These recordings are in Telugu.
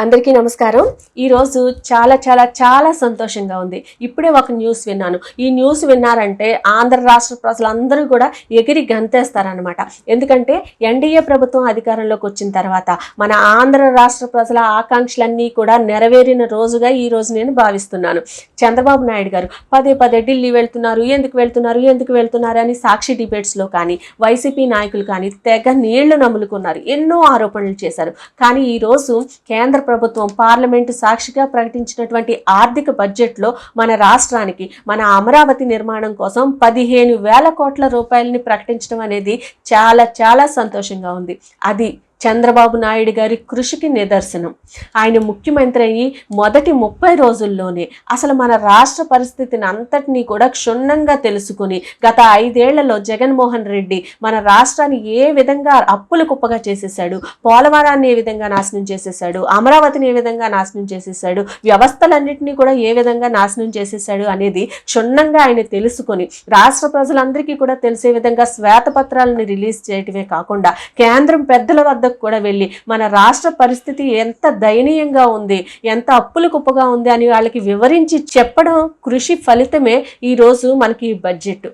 అందరికీ నమస్కారం. ఈరోజు చాలా చాలా చాలా సంతోషంగా ఉంది. ఇప్పుడే ఒక న్యూస్ విన్నాను. ఈ న్యూస్ విన్నారంటే ఆంధ్ర రాష్ట్ర ప్రజలందరూ కూడా ఎగిరి గంతేస్తారనమాట. ఎందుకంటే ఎన్డీఏ ప్రభుత్వం అధికారంలోకి వచ్చిన తర్వాత మన ఆంధ్ర రాష్ట్ర ప్రజల ఆకాంక్షలన్నీ కూడా నెరవేరిన రోజుగా ఈ రోజు నేను భావిస్తున్నాను. చంద్రబాబు నాయుడు గారు పదే పదే ఢిల్లీ వెళ్తున్నారు, ఎందుకు వెళ్తున్నారు అని సాక్షి డిబేట్స్లో కానీ వైసీపీ నాయకులు కానీ తెగ నీళ్లు నములుకున్నారు, ఎన్నో ఆరోపణలు చేశారు. కానీ ఈరోజు కేంద్ర ప్రభుత్వం పార్లమెంటు సాక్షిగా ప్రకటించినటువంటి ఆర్థిక బడ్జెట్లో మన రాష్ట్రానికి మన అమరావతి నిర్మాణం కోసం 15,000 కోట్ల రూపాయలని ప్రకటించడం అనేది చాలా చాలా సంతోషంగా ఉంది. అది చంద్రబాబు నాయుడు గారి కృషికి నిదర్శనం. ఆయన ముఖ్యమంత్రి అయ్యి మొదటి 30 రోజుల్లోనే అసలు మన రాష్ట్ర పరిస్థితిని అంతటినీ కూడా క్షుణ్ణంగా తెలుసుకుని గత 5 ఏళ్లలో జగన్మోహన్ రెడ్డి మన రాష్ట్రాన్ని ఏ విధంగా అప్పుల కుప్పగా చేసేసాడు, పోలవరాన్ని ఏ విధంగా నాశనం చేసేసాడు, అమరావతిని ఏ విధంగా నాశనం చేసేసాడు, వ్యవస్థలన్నింటినీ కూడా ఏ విధంగా నాశనం చేసేసాడు అనేది క్షుణ్ణంగా ఆయన తెలుసుకొని రాష్ట్ర ప్రజలందరికీ కూడా తెలిసే విధంగా శ్వేతపత్రాలను రిలీజ్ చేయటమే కాకుండా కేంద్రం పెద్దల వద్ద కూడా వెళ్ళి మన రాష్ట్ర పరిస్థితి ఎంత దయనీయంగా ఉంది, ఎంత అప్పుల కుప్పగా ఉంది అని వాళ్ళకి వివరించి చెప్పడం కృషి ఫలితమే ఈరోజు మనకి బడ్జెట్.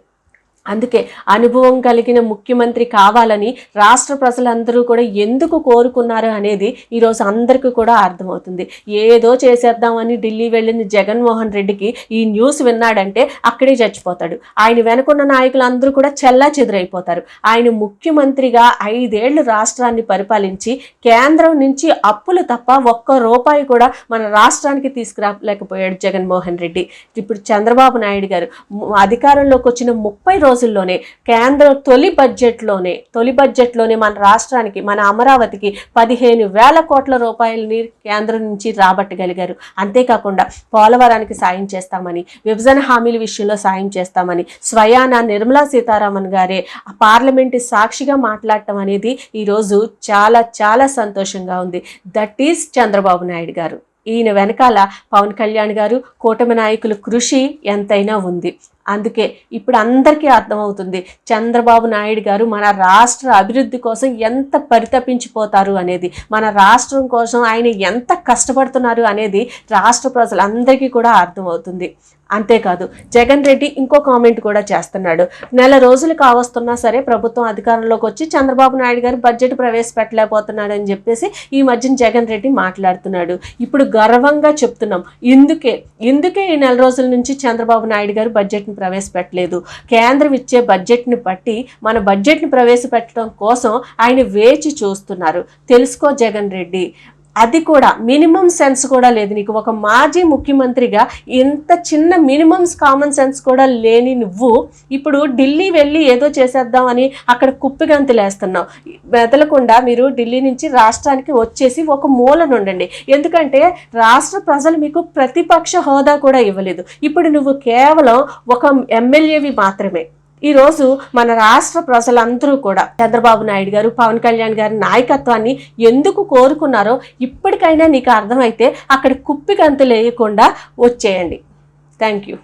అందుకే అనుభవం కలిగిన ముఖ్యమంత్రి కావాలని రాష్ట్ర ప్రజలందరూ కూడా ఎందుకు కోరుకున్నారు అనేది ఈరోజు అందరికీ కూడా అర్థమవుతుంది. ఏదో చేసేద్దామని ఢిల్లీ వెళ్ళిన జగన్మోహన్ రెడ్డికి ఈ న్యూస్ విన్నాడంటే అక్కడే చచ్చిపోతాడు. ఆయన వెనుకున్న నాయకులందరూ కూడా చెల్లా చెదురైపోతారు. ఆయన ముఖ్యమంత్రిగా 5 ఏళ్లు రాష్ట్రాన్ని పరిపాలించి కేంద్రం నుంచి అప్పులు తప్ప ఒక్క రూపాయి కూడా మన రాష్ట్రానికి తీసుకురాలేకపోయాడు జగన్మోహన్ రెడ్డి. ఇప్పుడు చంద్రబాబు నాయుడు గారు అధికారంలోకి వచ్చిన 30 రోజుల్లోనే కేంద్ర తొలి బడ్జెట్లోనే మన రాష్ట్రానికి మన అమరావతికి 15,000 కోట్ల రూపాయలని కేంద్రం నుంచి రాబట్టగలిగారు. అంతేకాకుండా పోలవరానికి సాయం చేస్తామని, విభజన హామీల విషయంలో సాయం చేస్తామని స్వయాన నిర్మలా సీతారామన్ గారే పార్లమెంటు సాక్షిగా మాట్లాడటం అనేది ఈరోజు చాలా చాలా సంతోషంగా ఉంది. దట్ ఈస్ చంద్రబాబు నాయుడు గారు. ఈయన వెనకాల పవన్ కళ్యాణ్ గారు, కూటమి నాయకుల కృషి ఎంతైనా ఉంది. అందుకే ఇప్పుడు అందరికీ అర్థమవుతుంది చంద్రబాబు నాయుడు గారు మన రాష్ట్ర అభివృద్ధి కోసం ఎంత పరితపించిపోతారు అనేది, మన రాష్ట్రం కోసం ఆయన ఎంత కష్టపడుతున్నారు అనేది రాష్ట్ర ప్రజలందరికీ కూడా అర్థమవుతుంది. అంతేకాదు జగన్ రెడ్డి ఇంకో కామెంట్ కూడా చేస్తున్నాడు. 1 రోజులు కావస్తున్నా సరే ప్రభుత్వం అధికారంలోకి వచ్చి చంద్రబాబు నాయుడు గారు బడ్జెట్ ప్రవేశపెట్టలేకపోతున్నాడు అని చెప్పేసి ఈ మధ్యన జగన్ రెడ్డి మాట్లాడుతున్నాడు. ఇప్పుడు గర్వంగా చెప్తున్నాం, ఇందుకే ఈ 1 రోజుల నుంచి చంద్రబాబు నాయుడు గారు బడ్జెట్ని ప్రవేశపెట్టలేదు. కేంద్రం ఇచ్చే బడ్జెట్ని బట్టి మన బడ్జెట్ని ప్రవేశపెట్టడం కోసం ఆయన వేచి చూస్తున్నారు. తెలుసుకో జగన్ రెడ్డి, అది కూడా మినిమం సెన్స్ కూడా లేదు నీకు. ఒక మాజీ ముఖ్యమంత్రిగా ఇంత చిన్న మినిమం కామన్ సెన్స్ కూడా లేని నువ్వు ఇప్పుడు ఢిల్లీ వెళ్ళి ఏదో చేసేద్దామని అక్కడ కుప్పిగంతులేస్తున్నావు. మెదలకుండా మీరు ఢిల్లీ నుంచి రాష్ట్రానికి వచ్చేసి ఒక మూలను ఉండండి. ఎందుకంటే రాష్ట్ర ప్రజలు మీకు ప్రతిపక్ష హోదా కూడా ఇవ్వలేదు. ఇప్పుడు నువ్వు కేవలం ఒక ఎమ్మెల్యేవి మాత్రమే. ఈరోజు మన రాష్ట్ర ప్రజలందరూ కూడా చంద్రబాబు నాయుడు గారు, పవన్ కళ్యాణ్ గారి నాయకత్వాన్ని ఎందుకు కోరుకున్నారో ఇప్పటికైనా నీకు అర్థమైతే అక్కడ కుప్పిగంతులు వేయకుండా వచ్చేయండి. Thank you.